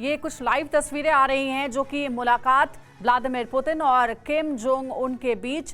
ये कुछ लाइव तस्वीरें आ रही हैं जो कि मुलाकात व्लादिमीर पुतिन और किम जोंग उन के बीच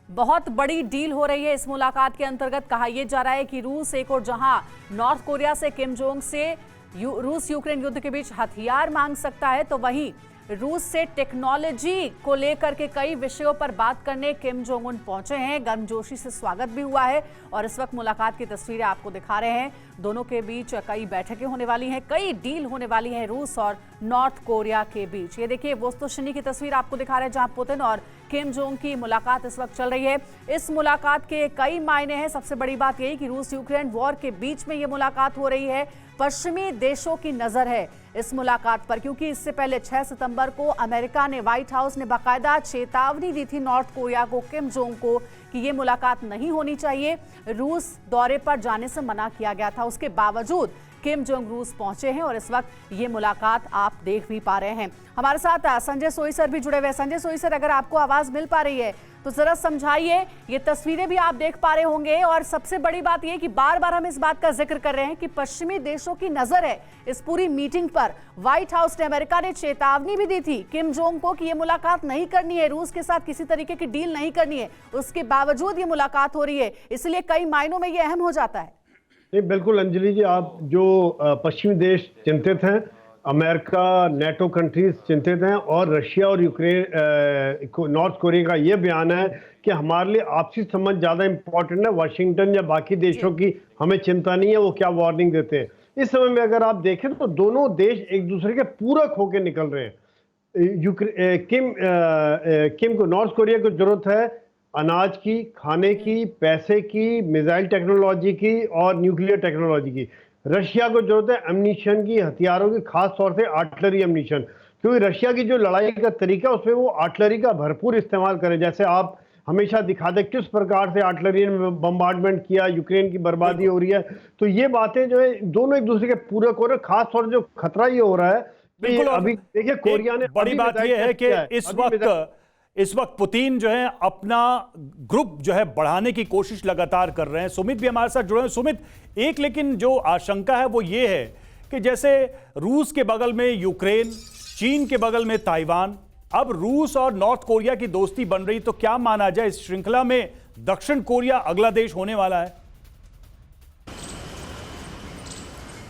बहुत बड़ी डील हो रही है। इस मुलाकात के अंतर्गत कहा यह जा रहा है कि रूस एक और जहां नॉर्थ कोरिया से किम जोंग से रूस यूक्रेन युद्ध के बीच हथियार मांग सकता है, तो वहीं रूस से टेक्नोलॉजी को लेकर के कई विषयों पर बात करने किम जोंग उन पहुंचे हैं। गर्मजोशी से स्वागत भी हुआ है और इस वक्त मुलाकात की तस्वीरें आपको दिखा रहे हैं। दोनों के बीच कई बैठकें होने वाली हैं, कई डील होने वाली हैं रूस और नॉर्थ कोरिया के बीच। ये देखिए वोस्तोशिनी की तस्वीर आपको दिखा रहे हैं जहां पुतिन और किम जोंग की मुलाकात इस वक्त चल रही है। इस मुलाकात के कई मायने हैं। सबसे बड़ी बात यही कि रूस यूक्रेन वॉर के बीच में ये मुलाकात हो रही है। पश्चिमी देशों की नजर है इस मुलाकात पर, क्योंकि इससे पहले 6 सितंबर को अमेरिका ने, व्हाइट हाउस ने बाकायदा चेतावनी दी थी नॉर्थ कोरिया को, किम जोंग को, कि ये मुलाकात नहीं होनी चाहिए। रूस दौरे पर जाने से मना किया गया था। उसके बावजूद किम जोंग रूस पहुंचे हैं और इस वक्त ये मुलाकात आप देख भी पा रहे हैं। हमारे साथ संजय सोई सर भी जुड़े हुए हैं। संजय सोई सर, अगर आपको आवाज मिल पा रही है तो जरा समझाइए। ये तस्वीरें भी आप देख पा रहे होंगे और सबसे बड़ी बात यह कि बार बार हम इस बात का जिक्र कर रहे हैं कि पश्चिमी देशों की नजर है इस पूरी मीटिंग पर। व्हाइट हाउस ने, अमेरिका ने चेतावनी भी दी थी किम जोंग को कि ये मुलाकात नहीं करनी है, रूस के साथ किसी तरीके की डील नहीं करनी है। उसके बावजूद ये मुलाकात हो रही है, इसलिए कई मायनों में ये अहम हो जाता है। नहीं, बिल्कुल अंजलि जी, आप जो पश्चिमी देश चिंतित हैं, अमेरिका, नेटो कंट्रीज चिंतित हैं और रशिया और यूक्रेन, नॉर्थ कोरिया का ये बयान है कि हमारे लिए आपसी संबंध ज़्यादा इंपॉर्टेंट है, वाशिंगटन या बाकी देशों की हमें चिंता नहीं है, वो क्या वार्निंग देते हैं। इस समय में अगर आप देखें तो दोनों देश एक दूसरे के पूरक होकर निकल रहे हैं। किम को, नॉर्थ कोरिया को जरूरत है अनाज की, खाने की, पैसे की, मिसाइल टेक्नोलॉजी की और न्यूक्लियर टेक्नोलॉजी की। रशिया को जरूरत है एम्यूनिशन की, हथियारों की, खास तौर से आर्टिलरी एम्यूनिशन, क्योंकि रशिया की जो लड़ाई का तरीका उसमें वो आर्टिलरी का भरपूर इस्तेमाल करें। जैसे आप हमेशा दिखाते किस प्रकार से आर्टिलरी ने बम्बार्डमेंट किया, यूक्रेन की बर्बादी हो रही है। तो ये बातें जो है दोनों एक दूसरे के पूरक हो रहे हैं। खास तौर से जो खतरा ये हो रहा है कि अभी देखिए कोरिया ने, बड़ी बात यह है कि इस वक्त पुतिन जो है अपना ग्रुप जो है बढ़ाने की कोशिश लगातार कर रहे हैं। सुमित भी हमारे साथ जुड़े हैं। सुमित, एक लेकिन जो आशंका है वो ये है कि जैसे रूस के बगल में यूक्रेन, चीन के बगल में ताइवान, अब रूस और नॉर्थ कोरिया की दोस्ती बन रही, तो क्या माना जाए इस श्रृंखला में दक्षिण कोरिया अगला देश होने वाला है?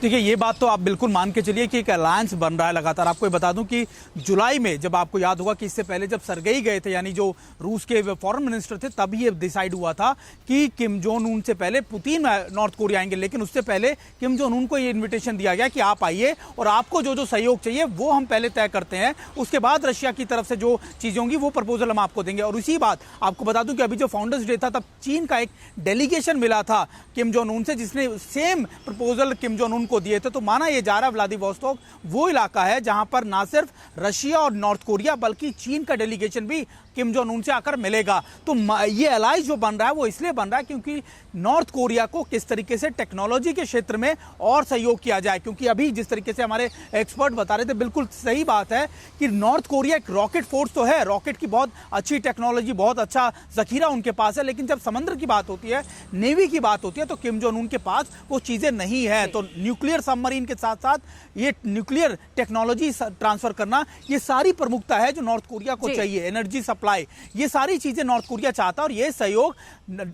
देखिए, ये बात तो आप बिल्कुल मान के चलिए कि एक अलायंस बन रहा है लगातार। आपको ये बता दूं कि जुलाई में, जब आपको याद होगा कि इससे पहले जब सरगेई गए थे, यानी जो रूस के फॉरेन मिनिस्टर थे, तब ये डिसाइड हुआ था कि किम जोंग उन से पहले पुतिन नॉर्थ कोरिया आएंगे। लेकिन उससे पहले किम जोंग उन को ये इन्विटेशन दिया गया कि आप आइए और आपको जो जो सहयोग चाहिए वो हम पहले तय करते हैं, उसके बाद रशिया की तरफ से जो चीजें होंगी वो प्रपोजल हम आपको देंगे। और उसी बात आपको बता दूं कि अभी जो फाउंडर्स डे था, तब चीन का एक डेलीगेशन मिला था किम जोंग उन से, जिसने same proposal Kim Jong Un को दिए थे। तो माना यह जा रहा है व्लादिवोस्तोक वो इलाका है जहां पर ना सिर्फ रशिया और नॉर्थ कोरिया बल्कि चीन का डेलीगेशन भी किम जोंग उन से आकर मिलेगा। तो ये अलायंस जो बन रहा है वो इसलिए बन रहा है क्योंकि नॉर्थ कोरिया को किस तरीके से टेक्नोलॉजी के क्षेत्र में और सहयोग किया जाए। क्योंकि अभी जिस तरीके से हमारे एक्सपर्ट बता रहे थे, बिल्कुल सही बात है कि नॉर्थ कोरिया एक रॉकेट फोर्स तो है, रॉकेट की बहुत अच्छी टेक्नोलॉजी, बहुत अच्छा जखीरा उनके पास है, लेकिन जब समुद्र की बात होती है, नेवी की बात होती है, तो किम जोंग उन के पास वो चीजें नहीं है। तो न्यूक्लियर सबमरीन के साथ साथ ये न्यूक्लियर टेक्नोलॉजी ट्रांसफर करना, ये सारी प्रमुखता है जो नॉर्थ कोरिया को चाहिए। एनर्जी सप्लाई, ये सारी चीजें नॉर्थ कोरिया चाहता है और ये सहयोग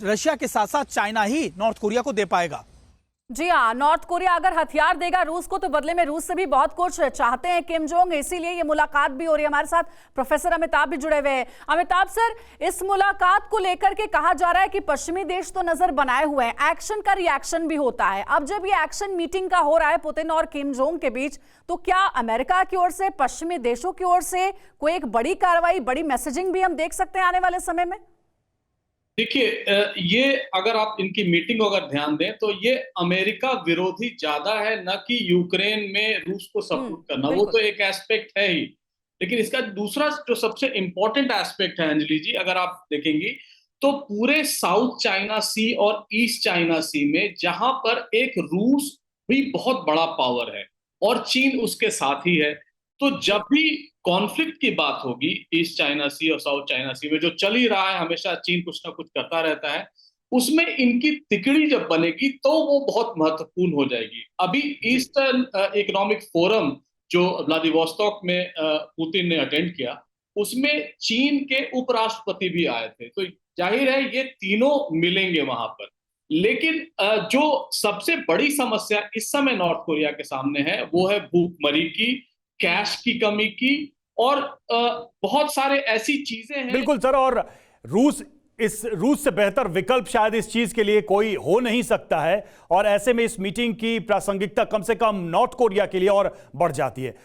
रशिया के साथ साथ चाइना ही नॉर्थ कोरिया को दे पाएगा। जी हाँ, नॉर्थ कोरिया अगर हथियार देगा रूस को तो बदले में रूस से भी बहुत कुछ चाहते हैं किम जोंग, इसीलिए ये मुलाकात भी हो रही है। हमारे साथ प्रोफेसर अमिताभ भी जुड़े हुए हैं। अमिताभ सर, इस मुलाकात को लेकर के कहा जा रहा है कि पश्चिमी देश तो नजर बनाए हुए हैं, एक्शन का रिएक्शन भी होता है। अब जब ये एक्शन मीटिंग का हो रहा है पुतिन और किम जोंग के बीच, तो क्या अमेरिका की ओर से, पश्चिमी देशों की ओर से कोई एक बड़ी कार्रवाई, बड़ी मैसेजिंग भी हम देख सकते हैं आने वाले समय में? देखिए, ये अगर आप इनकी मीटिंग को अगर ध्यान दें तो ये अमेरिका विरोधी ज्यादा है, न कि यूक्रेन में रूस को सपोर्ट करना। वो तो एक एस्पेक्ट है ही, लेकिन इसका दूसरा जो सबसे इंपॉर्टेंट एस्पेक्ट है अंजलि जी, अगर आप देखेंगी तो पूरे साउथ चाइना सी और ईस्ट चाइना सी में, जहां पर एक रूस भी बहुत बड़ा पावर है और चीन उसके साथ ही है, तो जब भी कॉन्फ्लिक्ट की बात होगी ईस्ट चाइना सी और साउथ चाइना सी में, जो चल ही रहा है, हमेशा चीन कुछ ना कुछ करता रहता है, उसमें इनकी तिकड़ी जब बनेगी तो वो बहुत महत्वपूर्ण हो जाएगी। अभी ईस्टर्न इकोनॉमिक फोरम जो व्लादिवोस्टॉक में पुतिन ने अटेंड किया, उसमें चीन के उपराष्ट्रपति भी आए थे। तो जाहिर है ये तीनों मिलेंगे वहां पर। लेकिन जो सबसे बड़ी समस्या इस समय नॉर्थ कोरिया के सामने है वो है भूखमरी की, कैश की कमी की, और बहुत सारे ऐसी चीजें हैं। बिल्कुल सर, और रूस से बेहतर विकल्प शायद इस चीज के लिए कोई हो नहीं सकता है, और ऐसे में इस मीटिंग की प्रासंगिकता कम से कम नॉर्थ कोरिया के लिए और बढ़ जाती है।